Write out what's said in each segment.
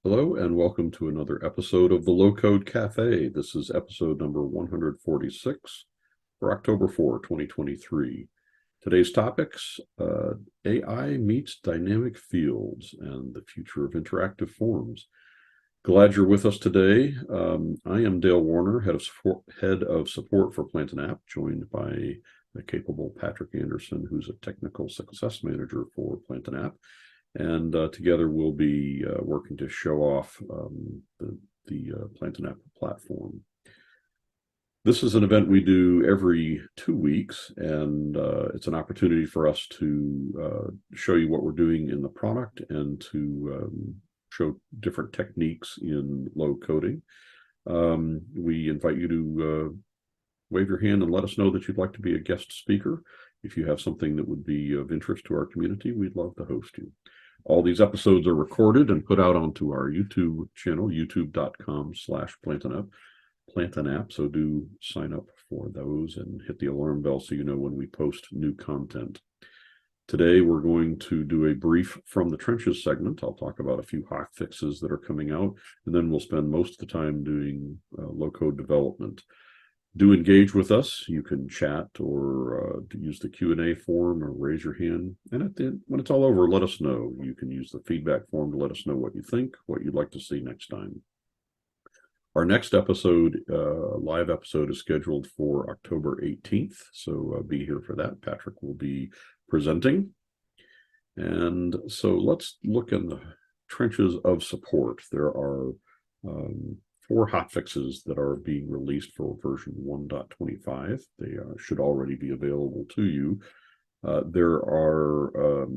Hello and welcome to another episode of the Low Code Cafe. This is episode number 146 for October 4, 2023. Today's topics, AI meets dynamic fields and the future of interactive forms. Glad you're with us today. I am Dale Warner, head of support for Plant and App, joined by the capable Patrick Anderson, who's a technical success manager for Plant and App. And together we'll be working to show off the Plant and App platform. This is an event we do every 2 weeks, and it's an opportunity for us to show you what we're doing in the product and to show different techniques in low coding. We invite you to wave your hand and let us know that you'd like to be a guest speaker. If you have something that would be of interest to our community, we'd love to host you. All these episodes are recorded and put out onto our YouTube channel, youtube.com/plantandapp. So do sign up for those and hit the alarm bell so you know when we post new content. Today, we're going to do a brief from the trenches segment. I'll talk about a few hot fixes that are coming out, and then we'll spend most of the time doing low-code development. Do engage with us. You can chat or use the Q&A form or raise your hand. And when it's all over, let us know. You can use the feedback form to let us know what you think, what you'd like to see next time. Our next episode, live episode, is scheduled for October 18th. So be here for that. Patrick will be presenting. And so let's look in the trenches of support. There are 4 hotfixes that are being released for version 1.25. They should already be available to you. There are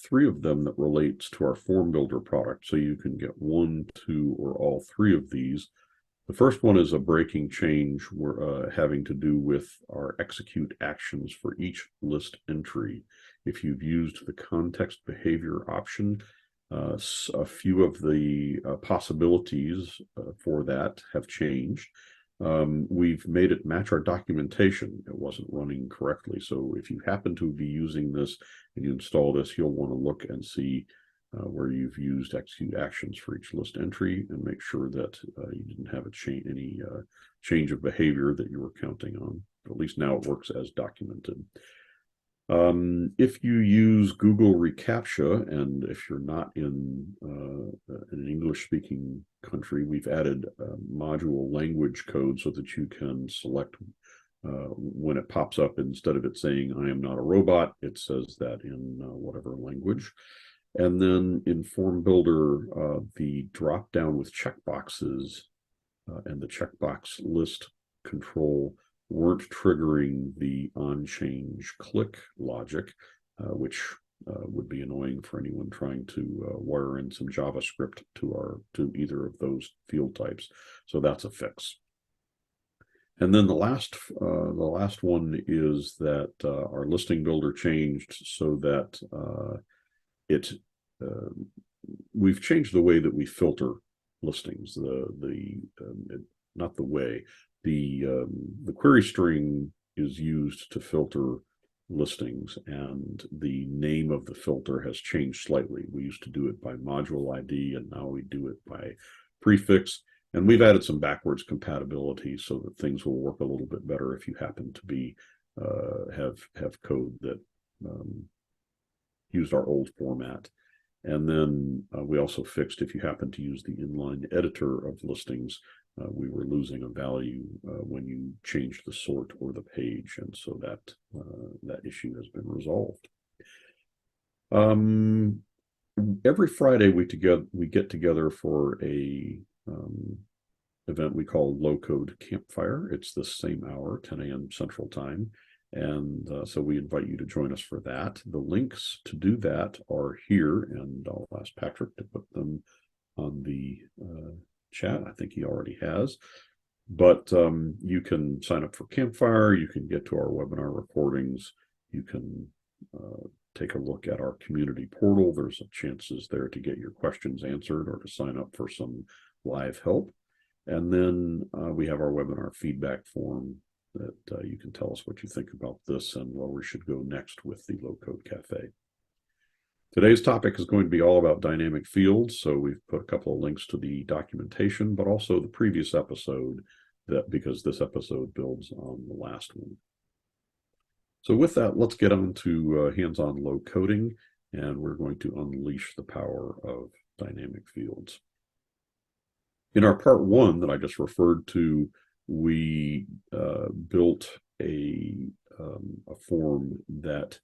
3 of them that relates to our form builder product, so you can get 1, 2, or all 3 of these. The first one is a breaking change we're having to do with our execute actions for each list entry. If you've used the context behavior option, a few of the possibilities for that have changed. We've made it match our documentation. It wasn't running correctly. So if you happen to be using this and you install this, you'll want to look and see where you've used execute actions for each list entry and make sure that you didn't have any change of behavior that you were counting on. At least now it works as documented. If you use Google recaptcha, and if you're not in an English-speaking country, we've added module language code so that you can select when it pops up, instead of it saying I am not a robot, it says that in whatever language. And then in Form Builder, the drop down with checkboxes and the checkbox list control weren't triggering the on-change click logic, which would be annoying for anyone trying to wire in some JavaScript to either of those field types. So that's a fix. And then the last one is that our listing builder changed so that we've changed the way that we filter listings. Not the way. The query string is used to filter listings, and the name of the filter has changed slightly. We used to do it by module ID, and now we do it by prefix. And we've added some backwards compatibility so that things will work a little bit better if you happen to be have code that used our old format. And then we also fixed, if you happen to use the inline editor of listings, we were losing a value when you changed the sort or the page, and so that issue has been resolved. Every Friday we get together for a event we call Low Code Campfire. It's the same hour, 10 a.m. Central Time. And so we invite you to join us for that. The links to do that are here, and I'll ask Patrick to put them on the chat. I think he already has. But you can sign up for Campfire. You can get to our webinar recordings. You can take a look at our community portal. There's chances there to get your questions answered or to sign up for some live help. And then we have our webinar feedback form that you can tell us what you think about this and where we should go next with the Low Code Cafe. Today's topic is going to be all about dynamic fields. So we've put a couple of links to the documentation, but also the previous episode, because this episode builds on the last one. So with that, let's get on to hands-on low coding, and we're going to unleash the power of dynamic fields. In our part one that I just referred to, we built a form that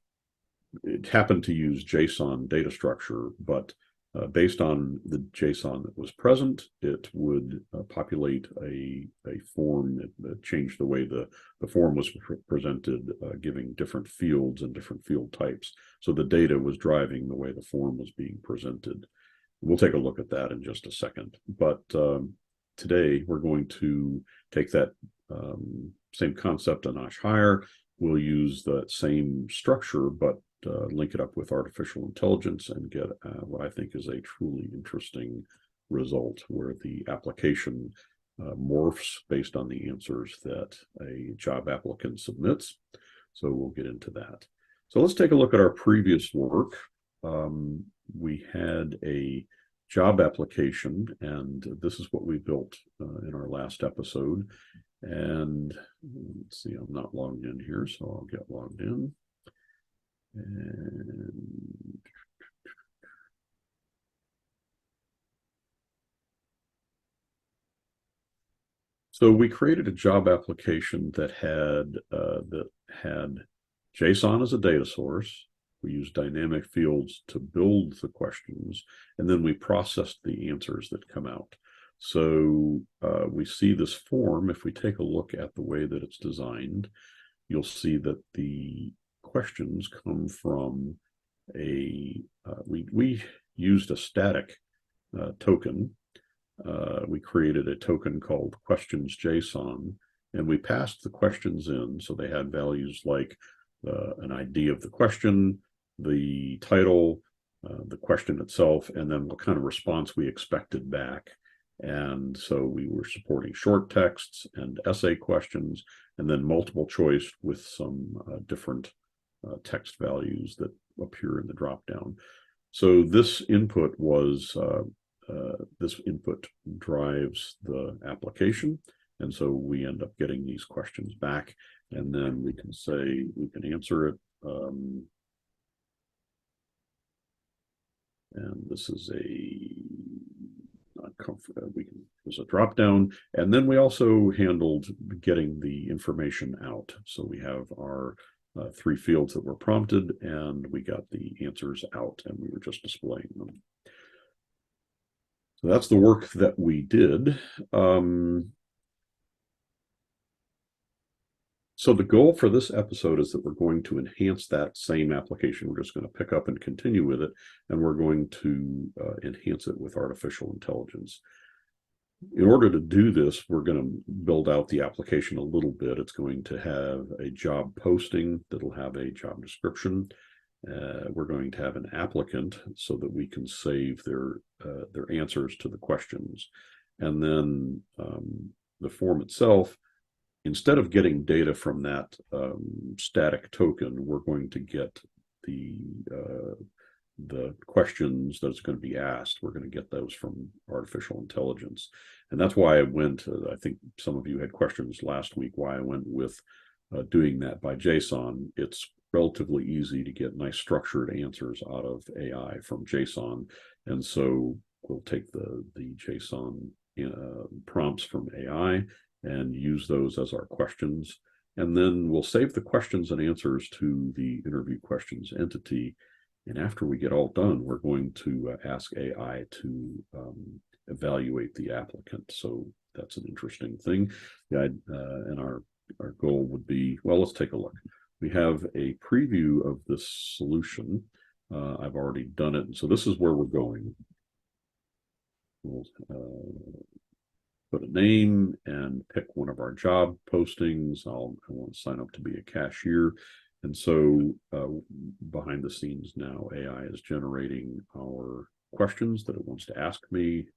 it happened to use JSON data structure, but based on the JSON that was present, it would populate a form that changed the way the form was presented, giving different fields and different field types. So the data was driving the way the form was being presented. We'll take a look at that in just a second. But today we're going to take that same concept a notch higher. We'll use that same structure, but link it up with artificial intelligence and get what I think is a truly interesting result, where the application morphs based on the answers that a job applicant submits. So we'll get into that. So let's take a look at our previous work. We had a job application, and this is what we built in our last episode. And let's see, I'm not logged in here, so I'll get logged in. And so we created a job application that had JSON as a data source. We used dynamic fields to build the questions, and then we processed the answers that come out. So we see this form. If we take a look at the way that it's designed, you'll see that the questions come from we used a static token. We created a token called questions JSON, and we passed the questions in. So they had values like an ID of the question, the title, the question itself, and then what kind of response we expected back. And so we were supporting short texts and essay questions, and then multiple choice with some different text values that appear in the dropdown. So this input drives the application, and so we end up getting these questions back, and then we can say we can answer it. And this is there's a drop down, and then we also handled getting the information out. So we have our 3 fields that were prompted, and we got the answers out, and we were just displaying them. So that's the work that we did. So the goal for this episode is that we're going to enhance that same application. We're just going to pick up and continue with it, and we're going to enhance it with artificial intelligence. In order to do this, we're going to build out the application a little bit. It's going to have a job posting that'll have a job description. We're going to have an applicant so that we can save their answers to the questions. And then the form itself, instead of getting data from that static token, we're going to get the questions that's going to be asked. We're going to get those from artificial intelligence. And that's why I went, I think some of you had questions last week, why I went with doing that by JSON. It's relatively easy to get nice structured answers out of AI from JSON. And so we'll take the JSON prompts from AI and use those as our questions. And then we'll save the questions and answers to the interview questions entity. And after we get all done, we're going to ask AI to evaluate the applicant. So that's an interesting thing. And our goal would be, well, let's take a look. We have a preview of this solution. I've already done it. So this is where we're going. We'll put a name and pick one of our job postings. I want to sign up to be a cashier. And so behind the scenes now, AI is generating our questions that it wants to ask me.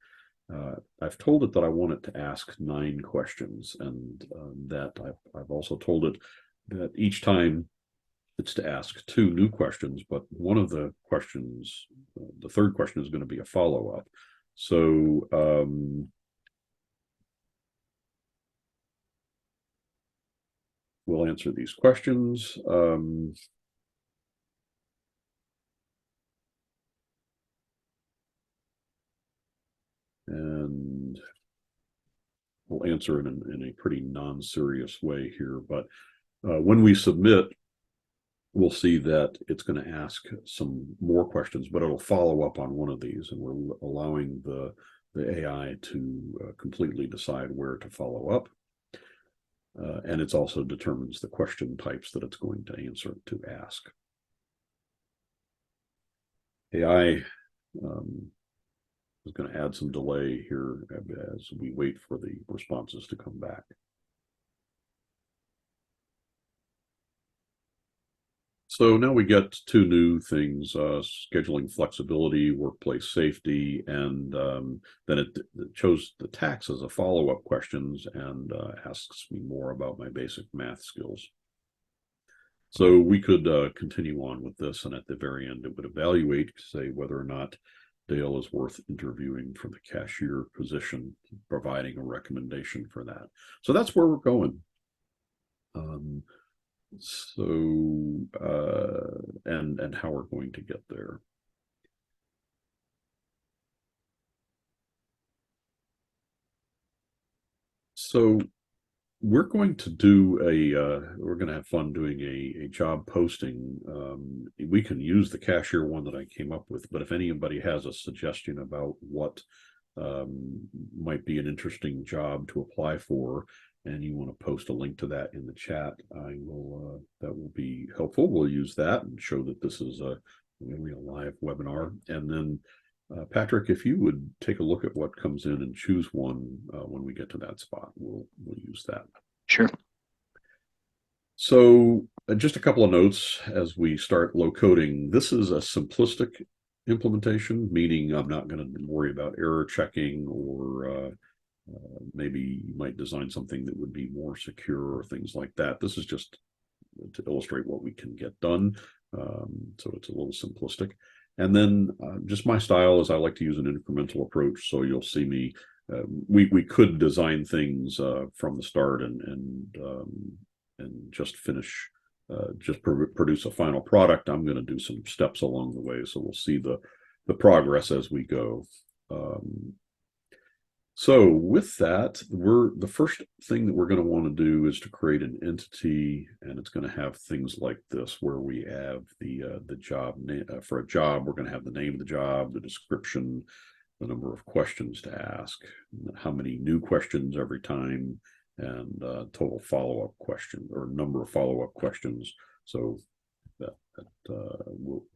I've told it that I want it to ask 9 questions, and that I've also told it that each time it's to ask 2 new questions, but one of the questions, the third question, is going to be a follow-up. So we'll answer these questions. And we'll answer it in a pretty non-serious way here. But when we submit, we'll see that it's going to ask some more questions, but it'll follow up on one of these, and we're allowing the AI to completely decide where to follow up. And it also determines the question types that it's going to answer to ask. AI is going to add some delay here as we wait for the responses to come back. So now we get 2 new things, scheduling flexibility, workplace safety, and then it chose the tax as a follow-up questions and asks me more about my basic math skills. So we could continue on with this, and at the very end, it would evaluate, say, whether or not Dale is worth interviewing for the cashier position, providing a recommendation for that. So that's where we're going. And how we're going to get there. So we're going to do we're going to have fun doing a job posting. We can use the cashier one that I came up with, but if anybody has a suggestion about what might be an interesting job to apply for, and you want to post a link to that in the chat, I will. That will be helpful. We'll use that and show that this is a real live webinar. And then, Patrick, if you would take a look at what comes in and choose one when we get to that spot, we'll use that. Sure. So, just a couple of notes as we start low coding. This is a simplistic implementation, meaning I'm not going to worry about error checking, or maybe you might design something that would be more secure or things like that. This is just to illustrate what we can get done. So it's a little simplistic. And then just my style is I like to use an incremental approach. So you'll see me, we could design things from the start and just finish, produce a final product. I'm going to do some steps along the way. So we'll see the progress as we go. So with that, the first thing that we're going to want to do is to create an entity, and it's going to have things like this, where we have the job name. For a job, we're going to have the name of the job, the description, the number of questions to ask, how many new questions every time, and total follow-up question, or number of follow-up questions. So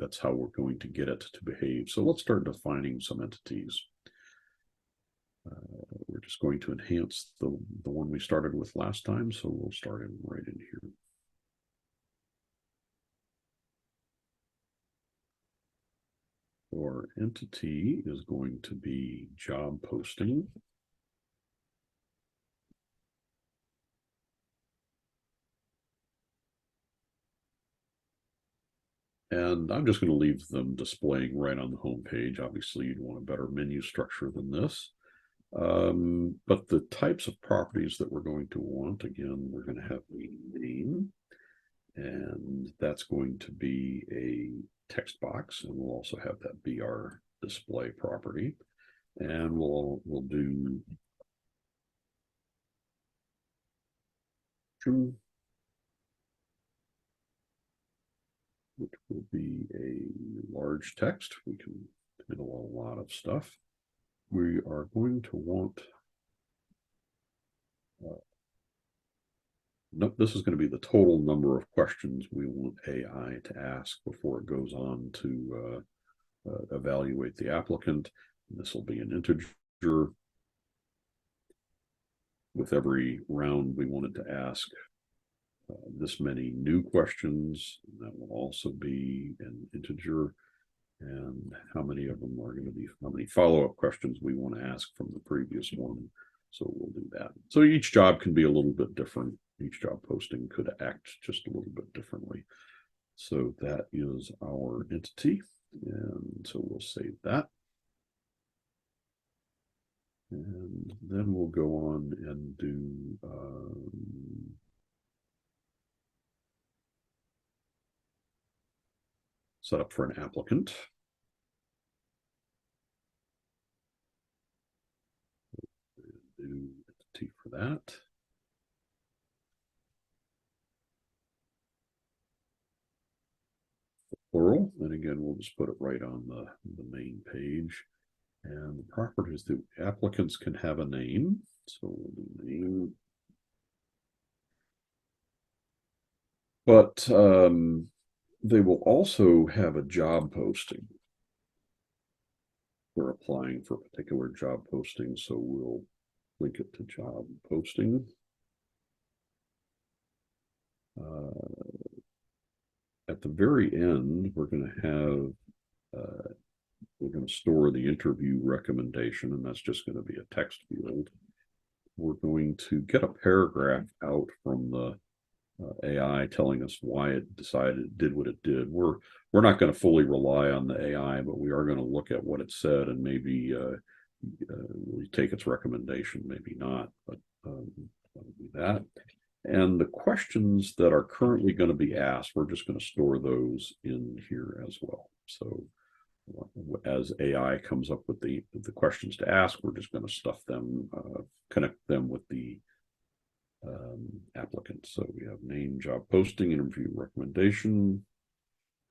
that's how we're going to get it to behave. So let's start defining some entities. We're just going to enhance the one we started with last time, so we'll start right in here. Our entity is going to be job posting. And I'm just going to leave them displaying right on the home page. Obviously, you'd want a better menu structure than this. But the types of properties that we're going to want, again, we're going to have a name, and that's going to be a text box, and we'll also have that be our display property. And we'll do true, which will be a large text. We can handle a lot of stuff. We are going to want, this is going to be the total number of questions we want AI to ask before it goes on to evaluate the applicant. And this will be an integer. With every round, we want it to ask this many new questions. That will also be an integer. And how many of them are going to be, how many follow-up questions we want to ask from the previous one. So we'll do that. So each job can be a little bit different. Each job posting could act just a little bit differently. So that is our entity. And so we'll save that. And then we'll go on and do set up for an applicant. Do entity for that. Plural. And again, we'll just put it right on the main page. And the properties, the applicants can have a name. So we'll do name. But they will also have a job posting. We're applying for a particular job posting, so we'll link it to job posting. At the very end, we're going to store the interview recommendation, and that's just going to be a text field. We're going to get a paragraph out from the AI telling us why it decided it did what it did. We're not going to fully rely on the AI, but we are going to look at what it said and maybe we take its recommendation, maybe not, but that'll be that. And the questions that are currently going to be asked, we're just going to store those in here as well. So as AI comes up with the questions to ask, we're just going to stuff them, connect them with the applicant. So we have name, job posting, interview recommendation,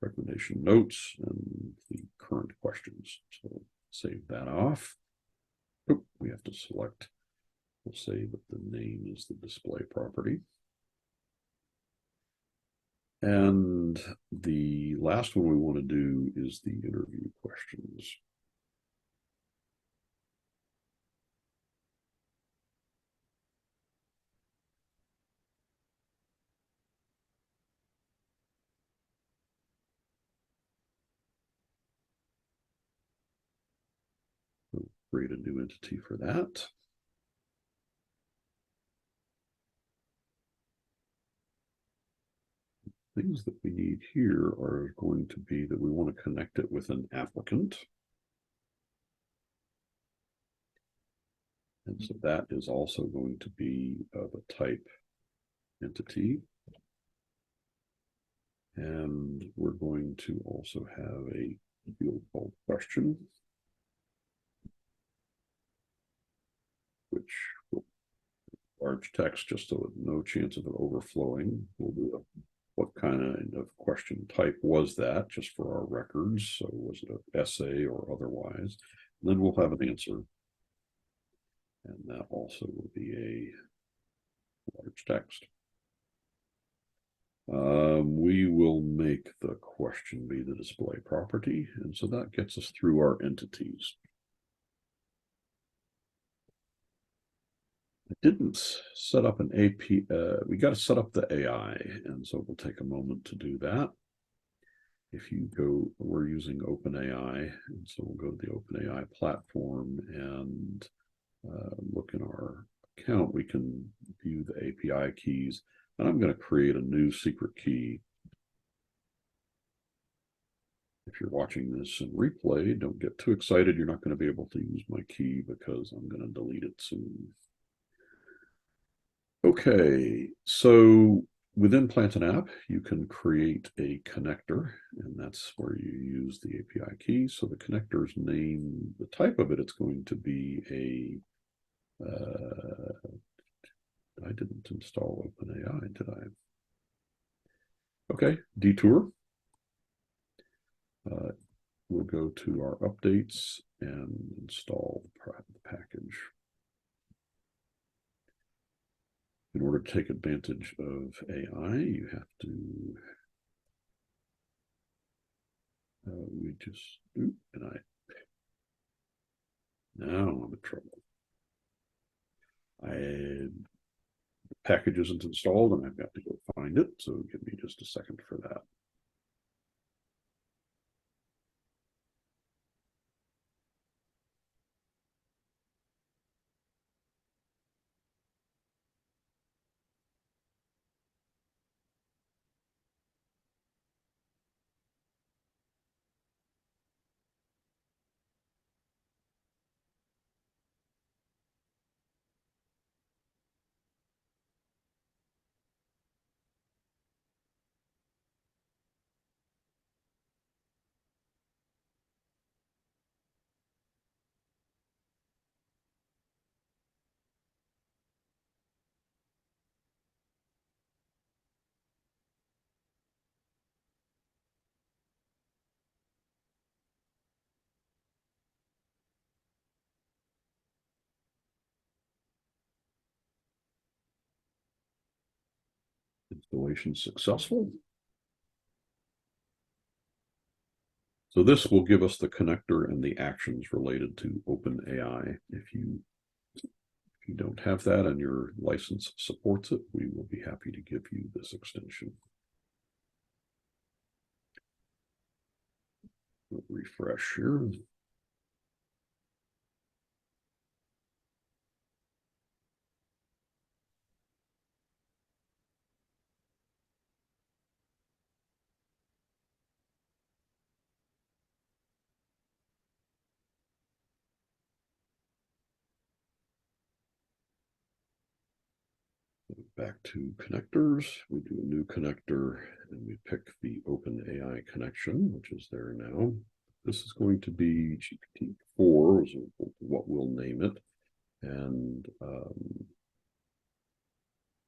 recommendation notes, and the current questions. So save that off. Oh, we have to select. We'll say that the name is the display property. And the last one we want to do is the interview questions. So create a new entity for that. Things that we need here are going to be that we want to connect it with an applicant. And so that is also going to be of a type entity. And we're going to also have a field called question, which will large text just so no chance of it overflowing. We'll do a what kind of question type was that, just for our records. So was it an essay or otherwise? And then we'll have an answer. And that also will be a large text. We will make the question be the display property. And so that gets us through our entities. I didn't set up an AP. We got to set up the AI. And so we'll take a moment to do that. If you go, we're using OpenAI, and so we'll go to the OpenAI platform and look in our account. We can view the API keys, and I'm going to create a new secret key. If you're watching this in replay, don't get too excited. You're not going to be able to use my key because I'm going to delete it soon. Okay, so within Plant an App, you can create a connector, and that's where you use the API key. So the connector's name, the type of it, it's going to be a, I didn't install OpenAI, did I? Okay, detour. We'll go to our updates and install the package. In order to take advantage of AI, you have to, we just, and now I'm in trouble. The package isn't installed and I've got to go find it. So give me just a second for that. Installation successful. So this will give us the connector and the actions related to OpenAI. If you don't have that and your license supports it, we will be happy to give you this extension. We'll refresh here. Back to connectors, we do a new connector and we pick the OpenAI connection, which is there now. This is going to be GPT-4, is what we'll name it. And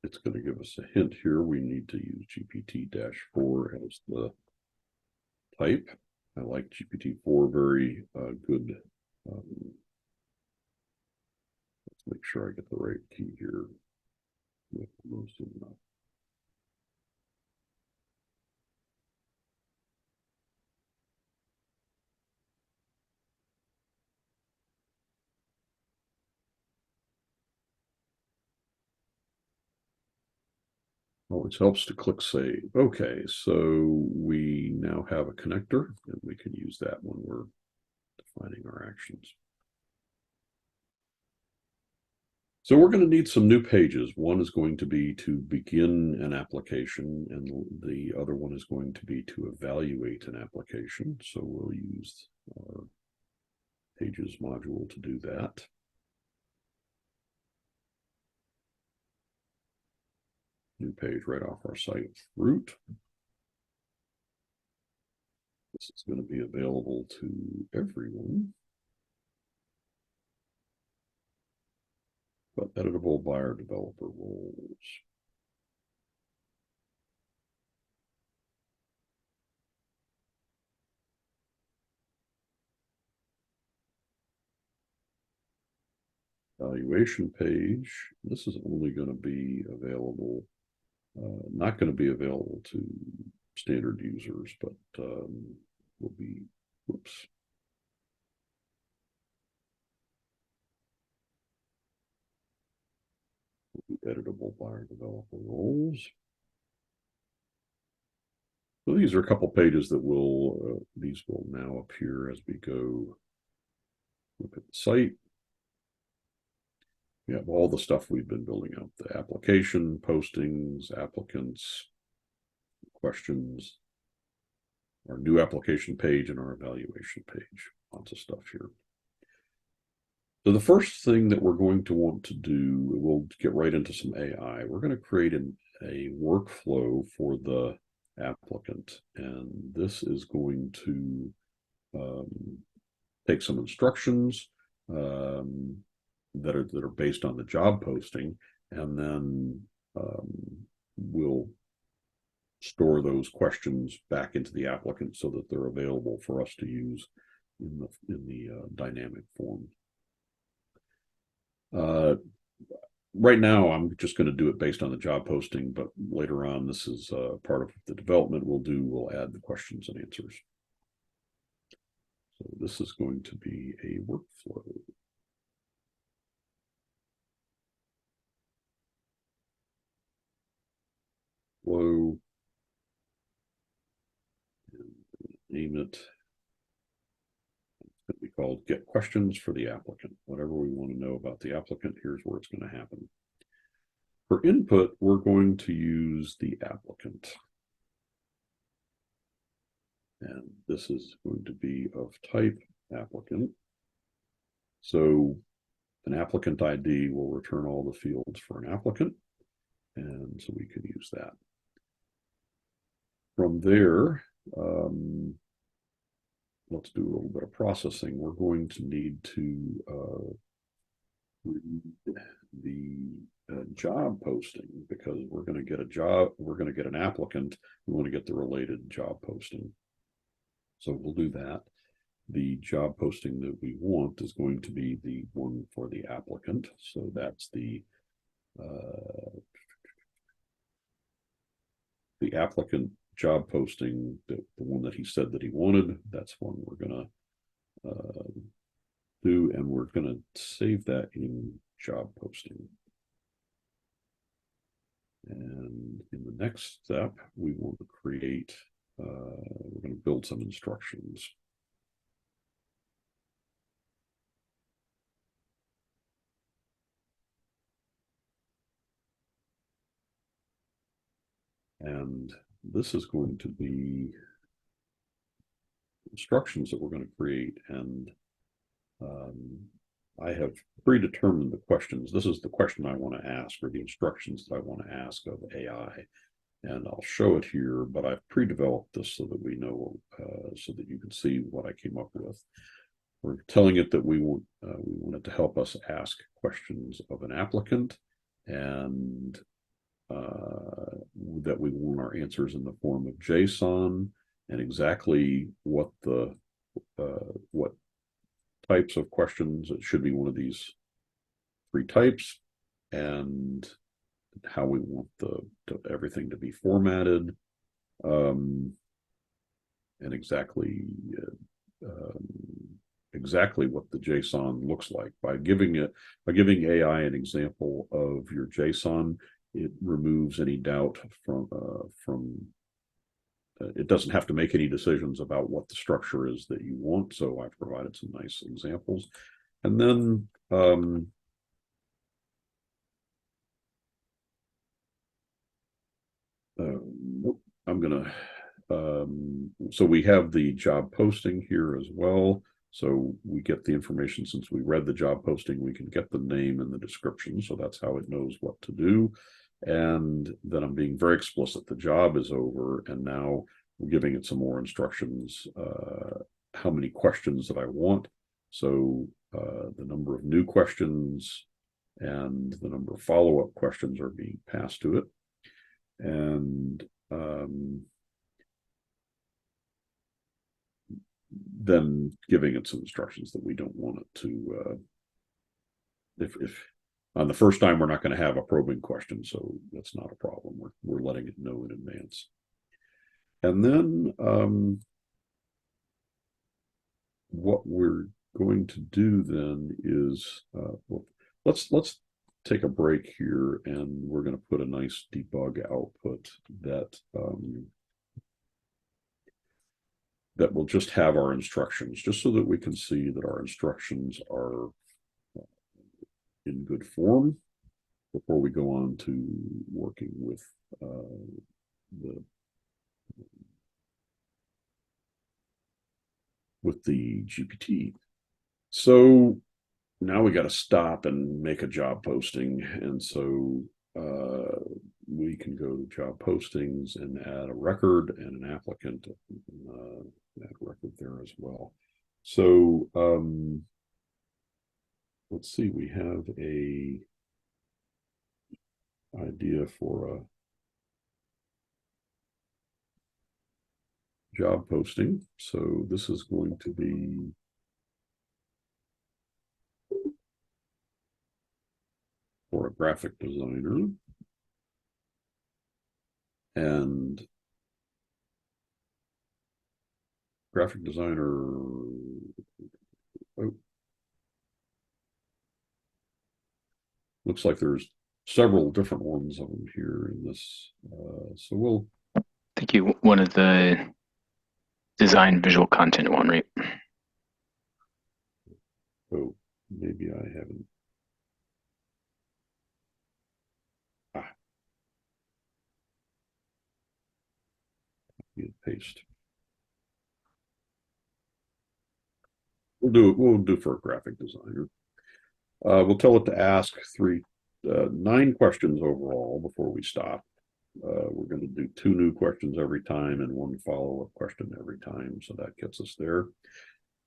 it's going to give us a hint here. We need to use GPT-4 as the type. I like GPT-4, very good. Let's make sure I get the right key here. Most of them. Always helps to click save. Okay, so we now have a connector, and we can use that when we're defining our actions. So we're going to need some new pages. One is going to be to begin an application, and the other one is going to be to evaluate an application. So we'll use our pages module to do that. New page right off our site root. This is going to be available to everyone, but editable by our developer roles. Evaluation page. This is only going to be available, not going to be available to standard users, but will be, whoops. Will be editable by our developer roles. So these are a couple pages that will, these will now appear as we go look at the site. We have all the stuff we've been building up, the application, postings, applicants, questions, our new application page, and our evaluation page. Lots of stuff here. So the first thing that we're going to want to do, we'll get right into some AI. We're going to create a workflow for the applicant, and this is going to take some instructions that are based on the job posting, and then we'll store those questions back into the applicant so that they're available for us to use in the dynamic form. Right now, I'm just going to do it based on the job posting, but later on, this is part of the development we'll add the questions and answers. So this is going to be a workflow. Flow. Name it. It's going to be called Get Questions for the Applicant. Whatever we want to know about the applicant, here's where it's going to happen. For input, we're going to use the applicant. And this is going to be of type applicant. So an applicant ID will return all the fields for an applicant. And so we can use that. From there, let's do a little bit of processing. We're going to need to read the job posting, because we're going to get a job, we're going to get an applicant, we want to get the related job posting. So we'll do that. The job posting that we want is going to be the one for the applicant. So that's the the applicant job posting, the one that he said that he wanted. That's one we're going to do, and we're going to save that in job posting. And in the next step, we want to create, we're going to build some instructions. And this is going to be instructions that we're going to create. And I have predetermined the questions. This is the question I want to ask, or the instructions that I want to ask of AI. And I'll show it here, but I've pre-developed this so that we know, so that you can see what I came up with. We're telling it that we want it to help us ask questions of an applicant, and that we want our answers in the form of JSON, and exactly what the what types of questions. It should be one of these 3 types, and how we want everything to be formatted, and exactly what the JSON looks like. By giving AI an example of your JSON, it removes any doubt from it doesn't have to make any decisions about what the structure is that you want. So I've provided some nice examples. And then I'm gonna so we have the job posting here as well. So we get the information. Since we read the job posting, we can get the name and the description. So that's how it knows what to do. And then I'm being very explicit. The job is over, and now we're giving it some more instructions, how many questions that I want. So the number of new questions and the number of follow-up questions are being passed to it. And then giving it some instructions that we don't want it to, if on the first time we're not going to have a probing question, so that's not a problem. We're letting it know in advance. And then what we're going to do then is, well, let's take a break here, and we're going to put a nice debug output that that will just have our instructions, just so that we can see that our instructions are in good form before we go on to working with the GPT. So now we got to stop and make a job posting, and so we can go to job postings and add a record and an applicant, add a record there as well. So let's see, we have a idea for a job posting. So this is going to be for a graphic designer, and graphic designer, looks like there's several different ones of them here in this. So we'll, I think you wanted the design visual content one, right? oh, maybe I haven't. Paste. We'll do for a graphic designer. We'll tell it to ask 9 questions overall before we stop. We're going to do 2 new questions every time and 1 follow-up question every time. So that gets us there.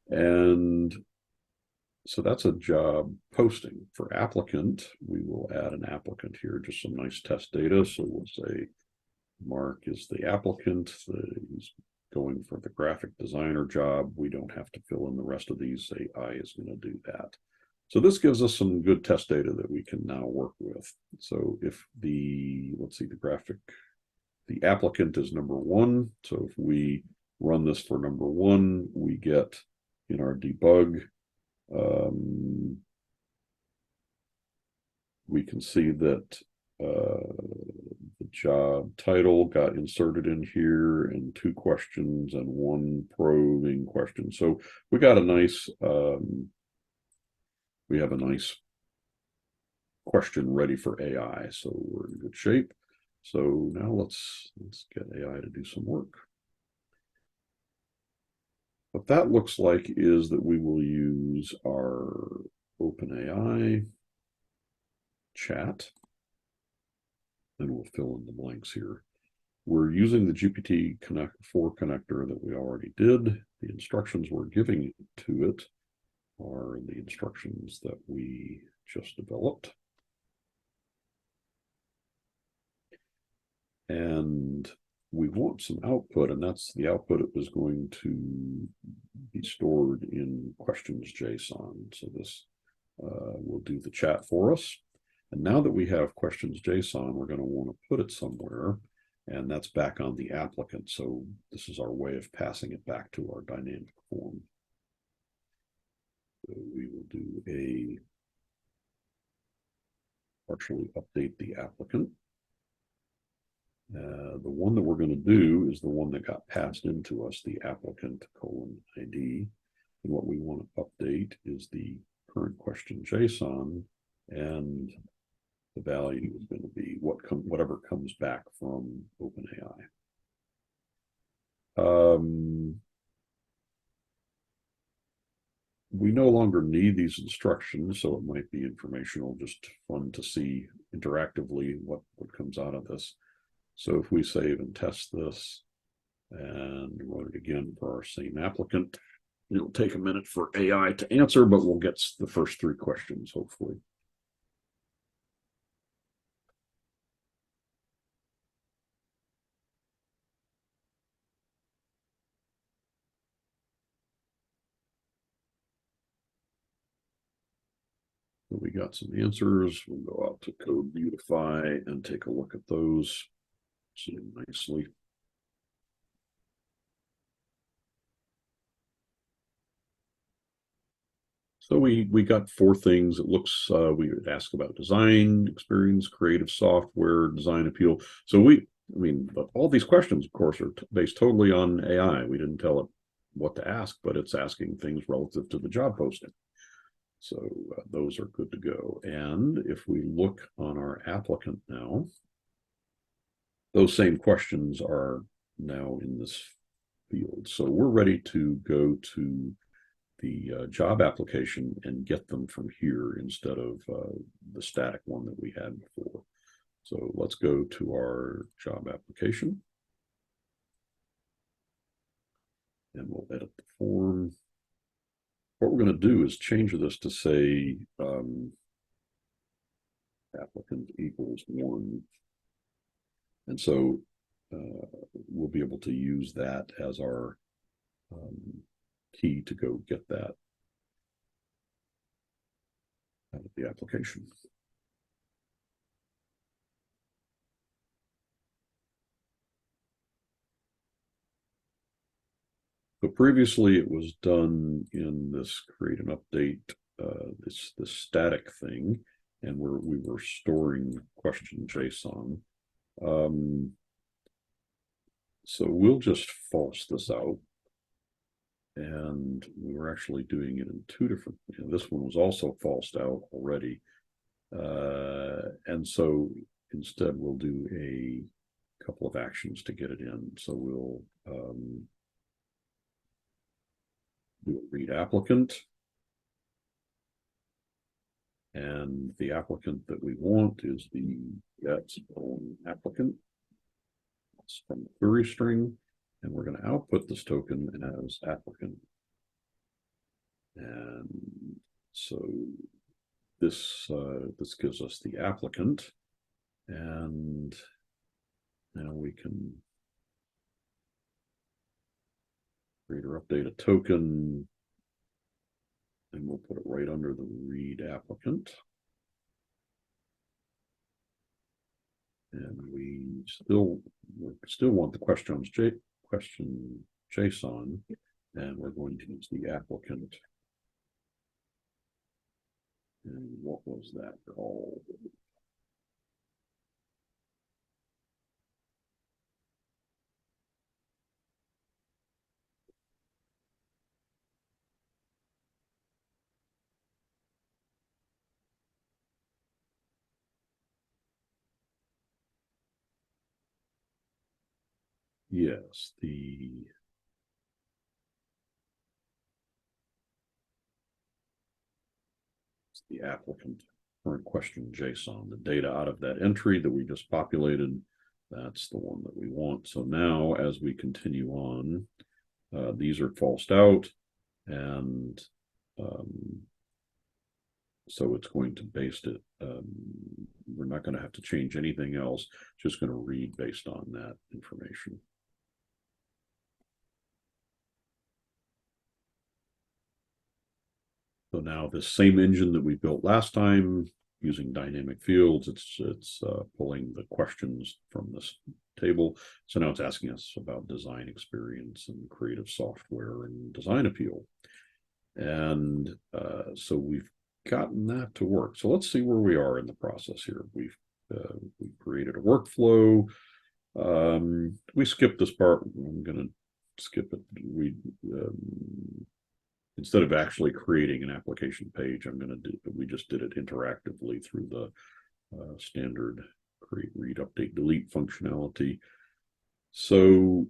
And so that's a job posting. For applicant, we will add an applicant here, just some nice test data. So we'll say Mark is the applicant. He's going for the graphic designer job. We don't have to fill in the rest of these. AI is going to do that. So this gives us some good test data that we can now work with. So if let's see, the graphic The applicant is number one. So if we run this for number one, we get in our debug, we can see that the job title got inserted in here, and 2 questions and 1 probing question. So we got a nice, we have a nice question ready for AI. So we're in good shape. So now let's get AI to do some work. What that looks like is that we will use our OpenAI chat, and we'll fill in the blanks here. We're using the GPT-4 connector that we already did. The instructions we're giving to it are the instructions that we just developed. And we want some output, and that's the output. It was going to be stored in questions JSON. So this will do the chat for us. And now that we have questions JSON, we're going to want to put it somewhere, and that's back on the applicant. So this is our way of passing it back to our dynamic form. So we will do a partially update the applicant. The one that we're going to do is the one that got passed into us, the applicant :ID. And what we want to update is the current question JSON, and the value is going to be whatever comes back from OpenAI. We no longer need these instructions, so it might be informational, just fun to see interactively what comes out of this. So if we save and test this and run it again for our same applicant, it'll take a minute for AI to answer, but we'll get the first 3 questions, hopefully. So we got some answers. We'll go out to Code Beautify and take a look at those. See them nicely. So we got 4 things. It looks, we would ask about design experience, creative software, design appeal. So all these questions, of course, are based totally on AI. We didn't tell it what to ask, but it's asking things relative to the job posting. So those are good to go. And if we look on our applicant now, those same questions are now in this field. So we're ready to go to the job application and get them from here instead of the static one that we had before. So let's go to our job application, and we'll edit the form. What we're going to do is change this to say applicant equals 1. And so we'll be able to use that as our key to go get that out of the application. So previously it was done in this create and update, this static thing, and we were storing question JSON. So we'll just false this out. And we were actually doing it in 2 different, this one was also falsed out already. And so instead we'll do a couple of actions to get it in. So we'll do a read applicant. And the applicant that we want is the get applicant. It's from the query string. And we're going to output this token as applicant. And so this gives us the applicant. And now we can create or update a token. And we'll put it right under the read applicant. And we still want the question JSON, and we're going to use the applicant. And what was that called? Yes, the applicant current question JSON, the data out of that entry that we just populated, that's the one that we want. So now as we continue on, these are falsed out, and so it's going to base it. We're not going to have to change anything else, just going to read based on that information. So now this same engine that we built last time using dynamic fields, it's pulling the questions from this table. So now it's asking us about design experience and creative software and design appeal. And so we've gotten that to work. So let's see where we are in the process here. We've created a workflow. We skipped this part. I'm going to skip it. Instead of actually creating an application page, we just did it interactively through the standard create, read, update, delete functionality. So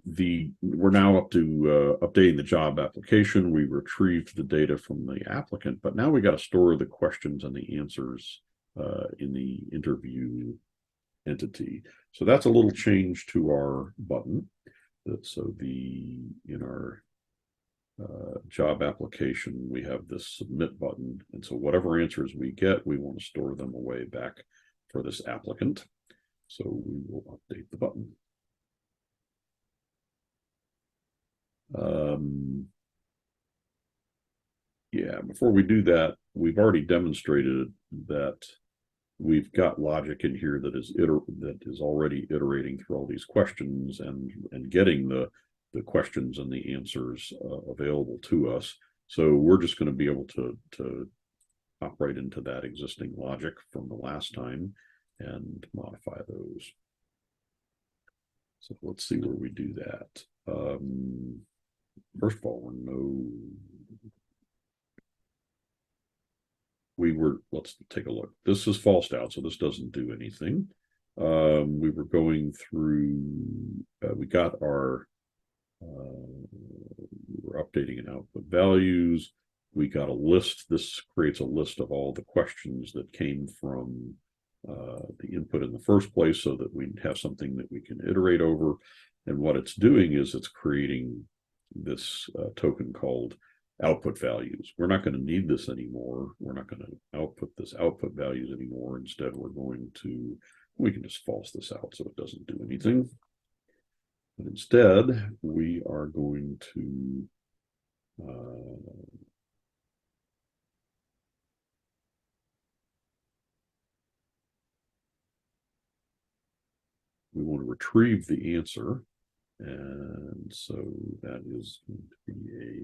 we're now up to updating the job application. We retrieved the data from the applicant, but now we got to store the questions and the answers in the interview entity. So that's a little change to our button. So in our job application, we have this submit button, and so whatever answers we get, we want to store them away back for this applicant. So we will update the button. Yeah, before we do that, we've already demonstrated that we've got logic in here that is already iterating through all these questions and getting the questions and the answers available to us. So we're just going to be able to hop right into that existing logic from the last time and modify those. So let's see where we do that. First of all, let's take a look. This is falsed out, so this doesn't do anything. We were going through, we got our, we were updating and output values. We got a list. This creates a list of all the questions that came from the input in the first place so that we have something that we can iterate over. And what it's doing is it's creating this token called output values. We're not going to need this anymore. We're not going to output this output values anymore. Instead, we can just false this out so it doesn't do anything. But instead, we are going to we want to retrieve the answer. And so that is going to be a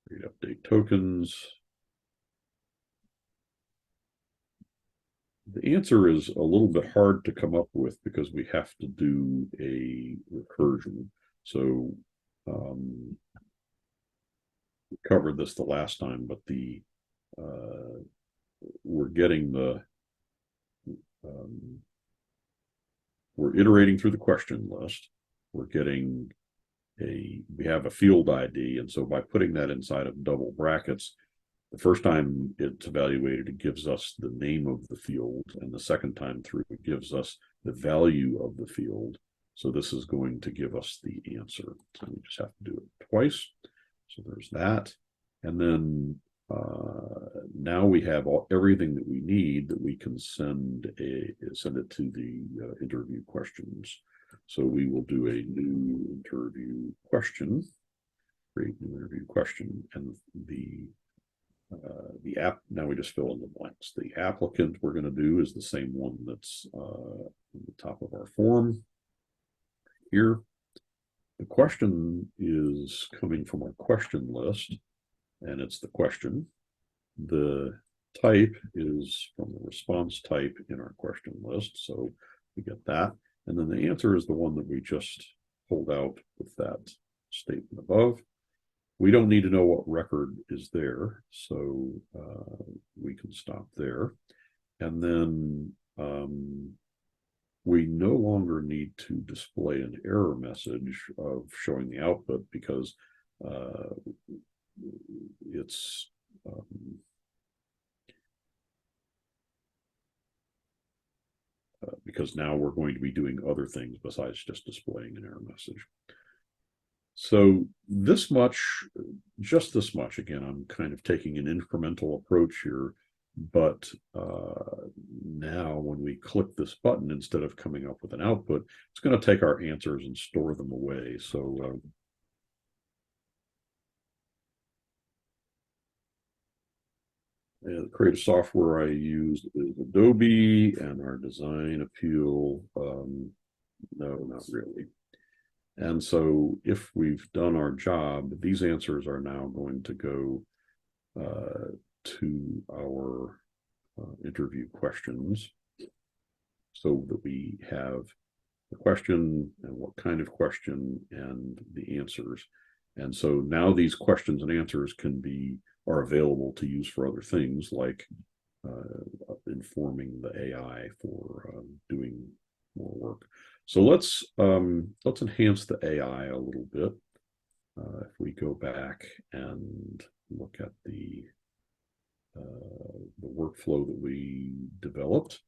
create update tokens. The answer is a little bit hard to come up with because we have to do a recursion. So we covered this the last time, but we're getting we're iterating through the question list. We're getting we have a field ID, and so by putting that inside of double brackets, the first time it's evaluated, it gives us the name of the field, and the second time through, it gives us the value of the field. So this is going to give us the answer. So we just have to do it twice. So there's that. And then now we have everything that we need that we can send it to the interview questions. So we will do a new interview question, create new interview question, and the app, now we just fill in the blanks. The applicant we're going to do is the same one that's on the top of our form here. The question is coming from our question list, and it's the question. The type is from the response type in our question list, so we get that. And then the answer is the one that we just pulled out with that statement above. We don't need to know what record is there, so we can stop there. And then we no longer need to display an error message of showing the output because it's because now we're going to be doing other things besides just displaying an error message. So this much, just this much, again, I'm kind of taking an incremental approach here, but now when we click this button, instead of coming up with an output, it's going to take our answers and store them away. So the creative software I used is Adobe, and our design appeal, no, not really. And so if we've done our job, these answers are now going to go to our interview questions so that we have the question and what kind of question and the answers. And so now these questions and answers are available to use for other things like informing the AI for doing more work. So let's enhance the AI a little bit. If we go back and look at the workflow that we developed,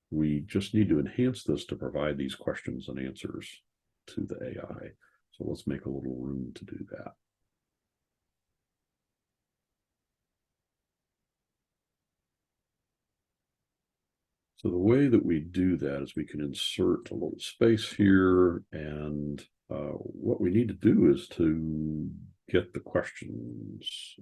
we just need to enhance this to provide these questions and answers to the AI. So let's make a little room to do that. So the way that we do that is we can insert a little space here, and what we need to do is to get the questions,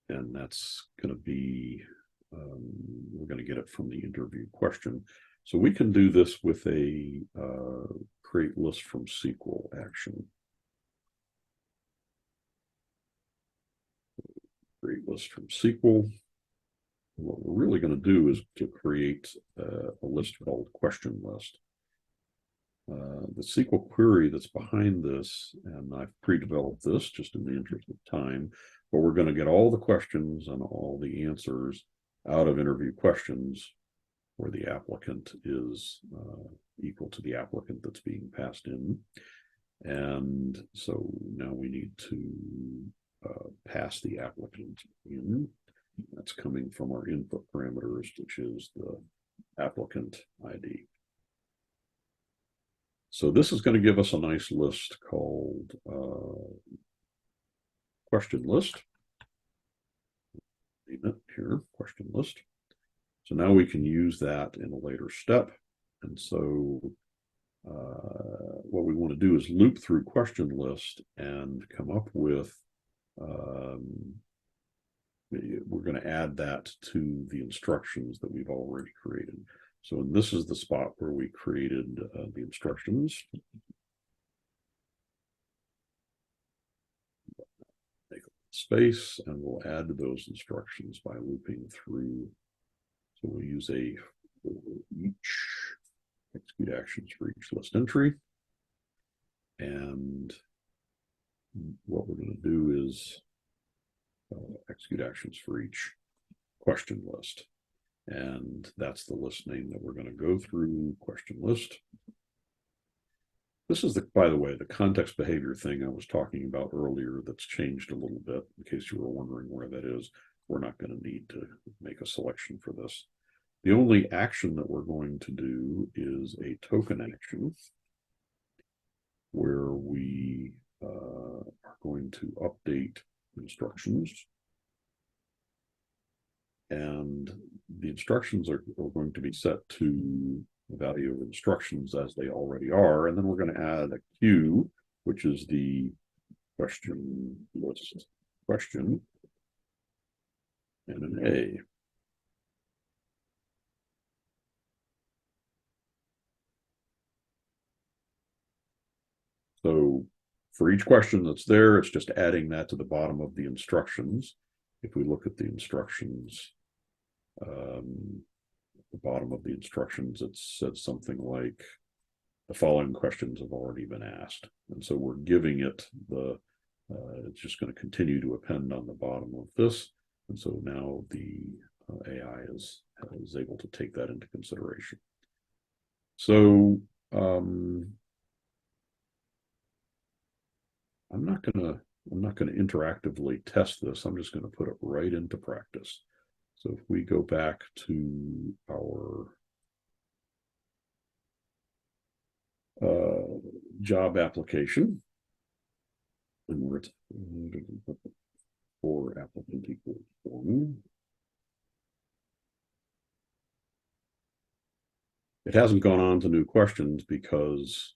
and that's going to be, we're going to get it from the interview question. So we can do this with a create list from SQL action. Create list from SQL. What we're really going to do is to create a list called question list. The SQL query that's behind this, and I've pre-developed this just in the interest of time, but we're going to get all the questions and all the answers out of interview questions where the applicant is equal to the applicant that's being passed in. And so now we need to pass the applicant in. That's coming from our input parameters, which is the applicant ID. So this is going to give us a nice list called question list. Name it here, question list. So now we can use that in a later step. And so what we want to do is loop through question list and come up with we're going to add that to the instructions that we've already created. So this is the spot where we created the instructions. Make a space, and we'll add those instructions by looping through. So we'll use execute actions for each list entry. And what we're going to do is execute actions for each question list. And that's the list name that we're going to go through, question list. This is by the way, the context behavior thing I was talking about earlier that's changed a little bit. In case you were wondering where that is, we're not going to need to make a selection for this. The only action that we're going to do is a token action where we are going to update instructions. And the instructions are going to be set to the value of instructions as they already are. And then we're going to add a queue, which is the question list question and an A. So for each question that's there, it's just adding that to the bottom of the instructions. If we look at the instructions, the bottom of the instructions, it says something like the following questions have already been asked. And so we're giving it the, it's just going to continue to append on the bottom of this. And so now the AI is able to take that into consideration. So I'm not going to interactively test this. I'm just going to put it right into practice. So if we go back to our job application, and we're at for applicant equals form. It hasn't gone on to new questions because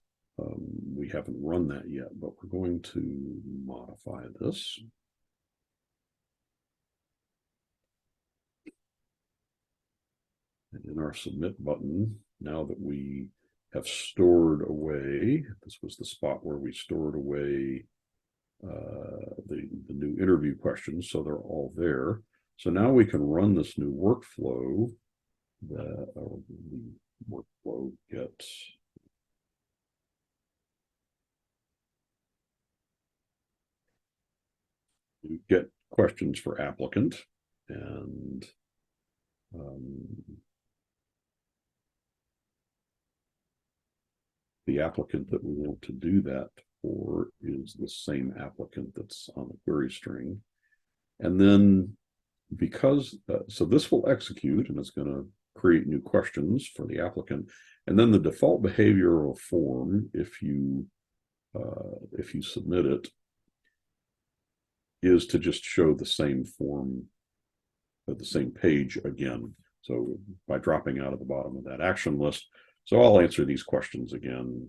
we haven't run that yet, but we're going to modify this. And in our submit button, now that we have stored away, this was the spot where we stored away the new interview questions, so they're all there. So now we can run this new workflow. The workflow gets get questions for applicant, and the applicant that we want to do that for is the same applicant that's on the query string. And then because, so this will execute and it's going to create new questions for the applicant. And then the default behavioral form, if you submit it, is to just show the same form at the same page again. So by dropping out of the bottom of that action list. So I'll answer these questions again,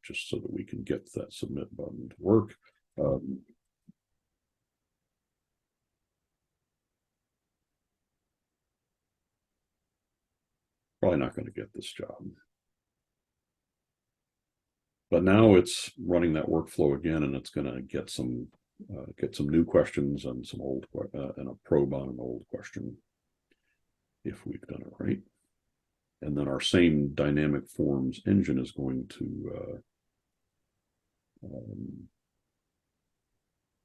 just so that we can get that submit button to work. Probably not going to get this job. But now it's running that workflow again, and it's going to get some new questions and some old and a probe on an old question if we've done it right. And then our same dynamic forms engine is going to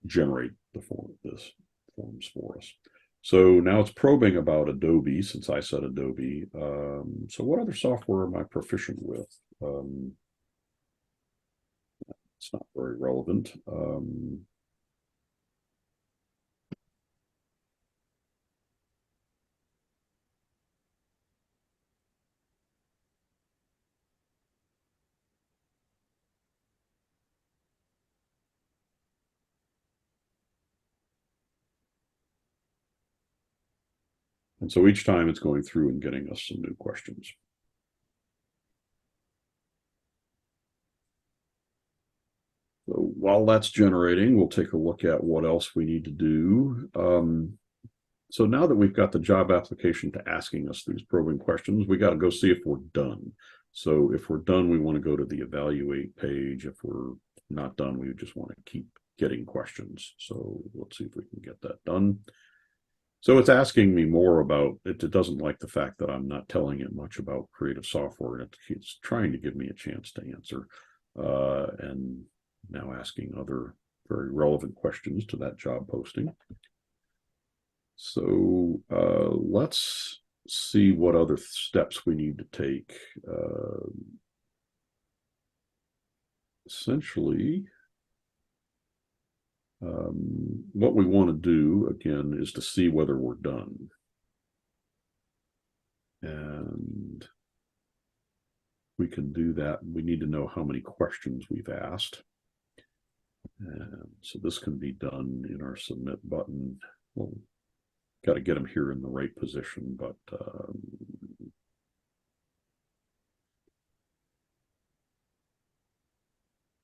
generate the forms for us. So now it's probing about Adobe, since I said Adobe. So what other software am I proficient with? It's not very relevant. And so each time it's going through and getting us some new questions. So while that's generating, we'll take a look at what else we need to do. So now that we've got the job application to asking us these probing questions, we got to go see if we're done. So if we're done, we want to go to the evaluate page. If we're not done, we just want to keep getting questions. So let's see if we can get that done. So it's asking me more about it. It doesn't like the fact that I'm not telling it much about creative software. It's trying to give me a chance to answer, and now asking other very relevant questions to that job posting. So let's see what other steps we need to take. Essentially, what we want to do, again, is to see whether we're done. And we can do that. We need to know how many questions we've asked. And so this can be done in our submit button. Well, got to get them here in the right position, but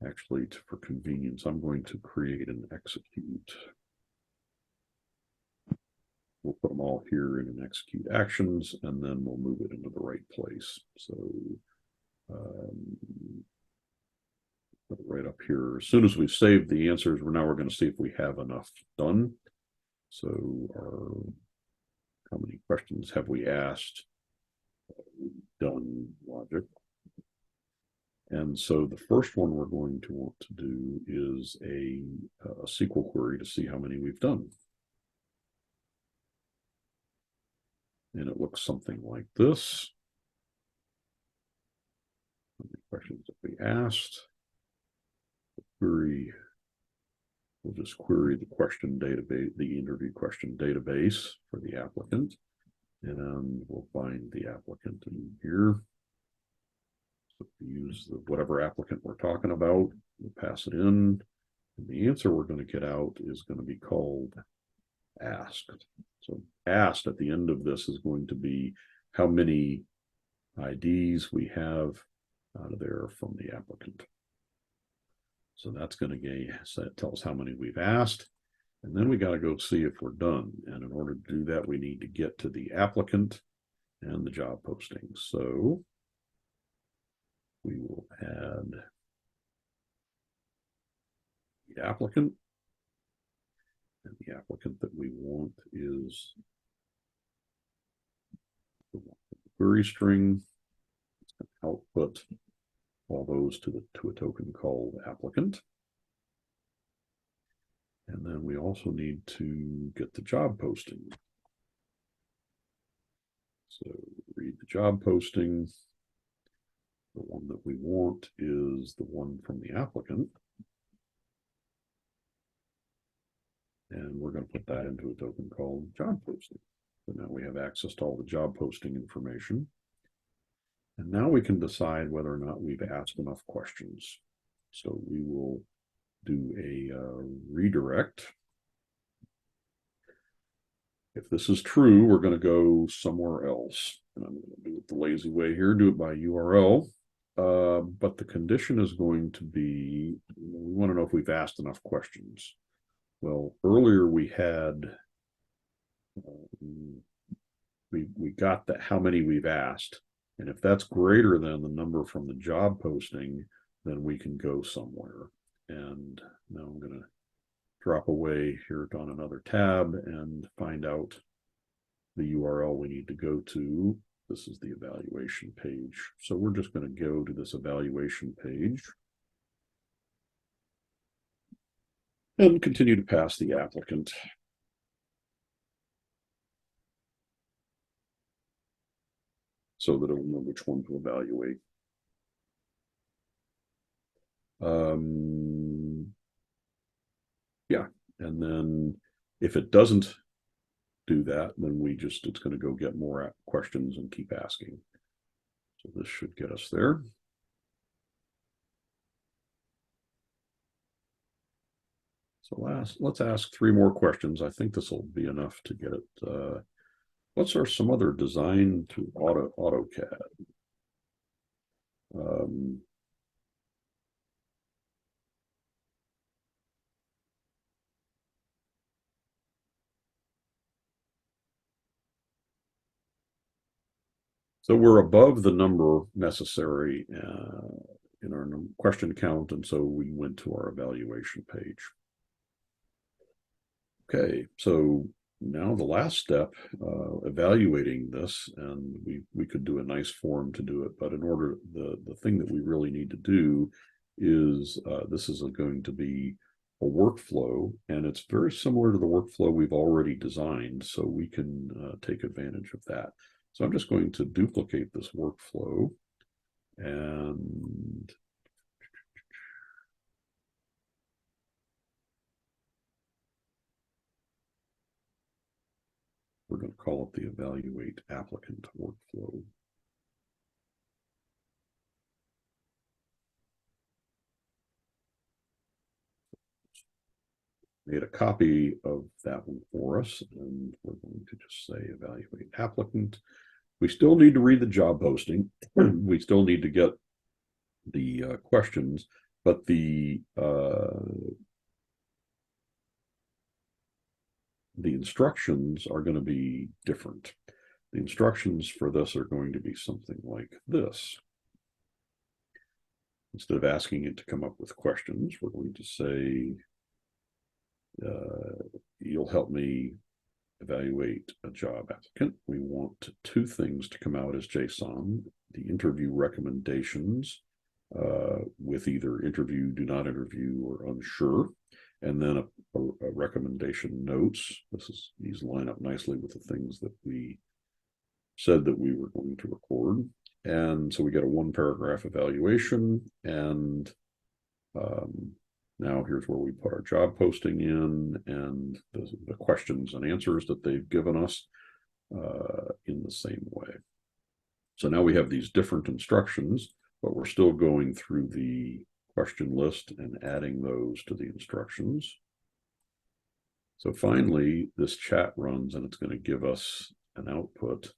actually, for convenience, I'm going to create an execute. we'll put them all here in an execute actions, and then we'll move it into the right place. So put it right up here. As soon as we've saved the answers, we're going to see if we have enough done. So how many questions have we asked? Done logic. And so the first one we're going to want to do is a SQL query to see how many we've done. And it looks something like this. How many questions have we asked? The query, we'll just query the question database, the interview question database for the applicant. And we'll find the applicant in here. So we use whatever applicant we're talking about, we'll pass it in. And the answer we're going to get out is going to be called asked. So asked at the end of this is going to be how many IDs we have out of there from the applicant. So that's going to tell us how many we've asked. And then we got to go see if we're done. And in order to do that, we need to get to the applicant and the job posting. So we will add the applicant. And the applicant that we want is the query string. It's going to output all those to a token called applicant. And then we also need to get the job posting. So read the job posting. The one that we want is the one from the applicant. And we're going to put that into a token called job posting. So now we have access to all the job posting information. And now we can decide whether or not we've asked enough questions. So we will do a redirect. If this is true, we're going to go somewhere else. And I'm going to do it the lazy way here, do it by URL. But the condition is going to be, we want to know if we've asked enough questions. Well, earlier we had, we got that how many we've asked. And if that's greater than the number from the job posting, then we can go somewhere. And now I'm going to drop away here on another tab and find out the URL we need to go to. This is the evaluation page. So we're just going to go to this evaluation page and continue to pass the applicant. So that it will know which one to evaluate. Yeah, and then if it doesn't do that, then it's going to go get more questions and keep asking. So this should get us there. So let's ask 3 more questions. I think this will be enough to get it. What's some other design to AutoCAD? So we're above the number necessary in our question count, and so we went to our evaluation page. Okay, so now the last step, evaluating this, and we could do a nice form to do it, but in order, the thing that we really need to do is, this is going to be a workflow, and it's very similar to the workflow we've already designed, so we can take advantage of that. So I'm just going to duplicate this workflow, and we're going to call it the evaluate applicant workflow. Made a copy of that one for us, and we're going to just say evaluate applicant. We still need to read the job posting. We still need to get the questions, but the the instructions are going to be different. The instructions for this are going to be something like this. Instead of asking it to come up with questions, we're going to say, you'll help me evaluate a job applicant. We want two things to come out as JSON: the interview recommendations with either interview, do not interview, or unsure, and then a recommendation notes. These line up nicely with the things that we said that we were going to record. And so we get a 1-paragraph evaluation, and now here's where we put our job posting in and the questions and answers that they've given us in the same way. So now we have these different instructions, but we're still going through the question list and adding those to the instructions. So finally, this chat runs and it's going to give us an output.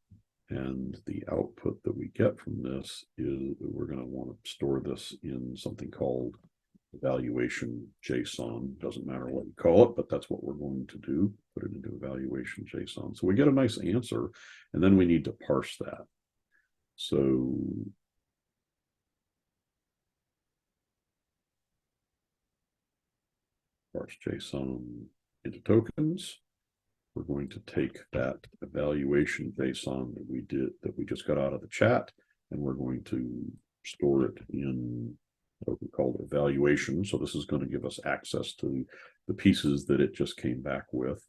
And the output that we get from this is we're going to want to store this in something called evaluation JSON. Doesn't matter what you call it, but that's what we're going to do, put it into evaluation JSON. So we get a nice answer, and then we need to parse that. So parse JSON into tokens. We're going to take that evaluation JSON that we just got out of the chat, and we're going to store it in what we call evaluation. So this is going to give us access to the pieces that it just came back with.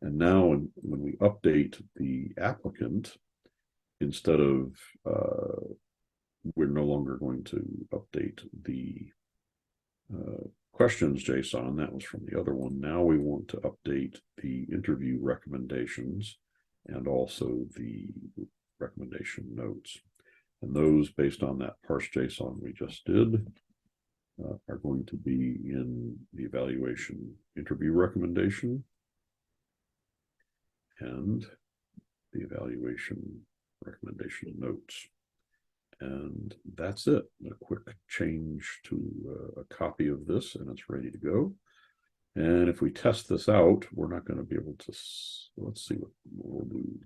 And now when we update the applicant, instead of, we're no longer going to update the questions JSON, that was from the other one. Now we want to update the interview recommendations and also the recommendation notes. And those, based on that parse JSON we just did, are going to be in the evaluation interview recommendation and the evaluation recommendation notes. And that's it. A quick change to a copy of this, and it's ready to go. And if we test this out, we're not going to be able to, let's see what we'll do.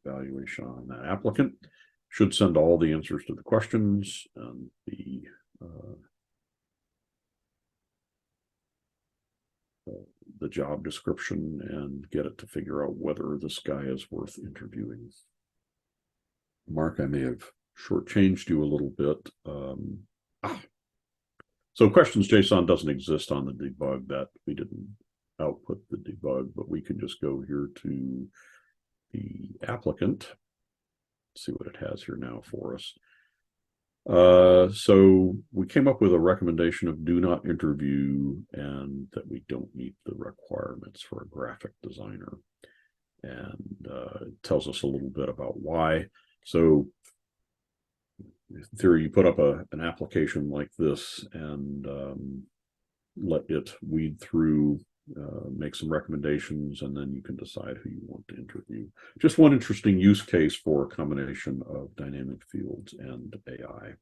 Evaluation on that applicant should send all the answers to the questions and the job description, and get it to figure out whether this guy is worth interviewing. Mark, I may have shortchanged you a little bit. So questions JSON doesn't exist on the debug. That we didn't output the debug, but we can just go here to the applicant, see what it has here now for us. So we came up with a recommendation of do not interview, and that we don't meet the requirements for a graphic designer. And it tells us a little bit about why. So in theory, you put up an application like this and let it weed through, make some recommendations, and then you can decide who you want to interview. Just one interesting use case for a combination of dynamic fields and AI.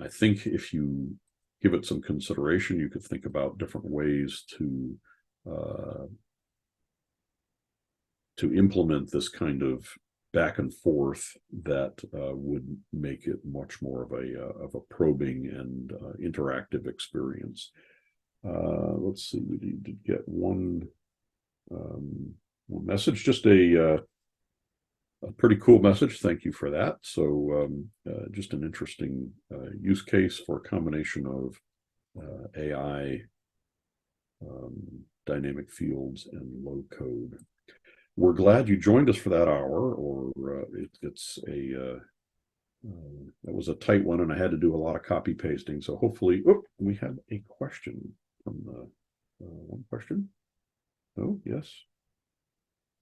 I think if you give it some consideration, you could think about different ways to implement this kind of back and forth that would make it much more of a probing and interactive experience. Let's see, we did get one message, just a pretty cool message. Thank you for that. So just an interesting use case for a combination of AI, dynamic fields, and low code. We're glad you joined us for that hour, or that was a tight one, and I had to do a lot of copy pasting. So hopefully, we have a question from the one question. Oh, yes.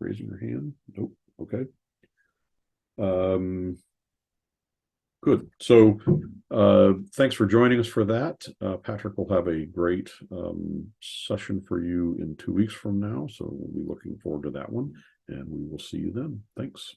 Raising your hand. Nope. Okay. Good. So thanks for joining us for that. Patrick will have a great session for you in 2 weeks from now. So we'll be looking forward to that one, and we will see you then. Thanks.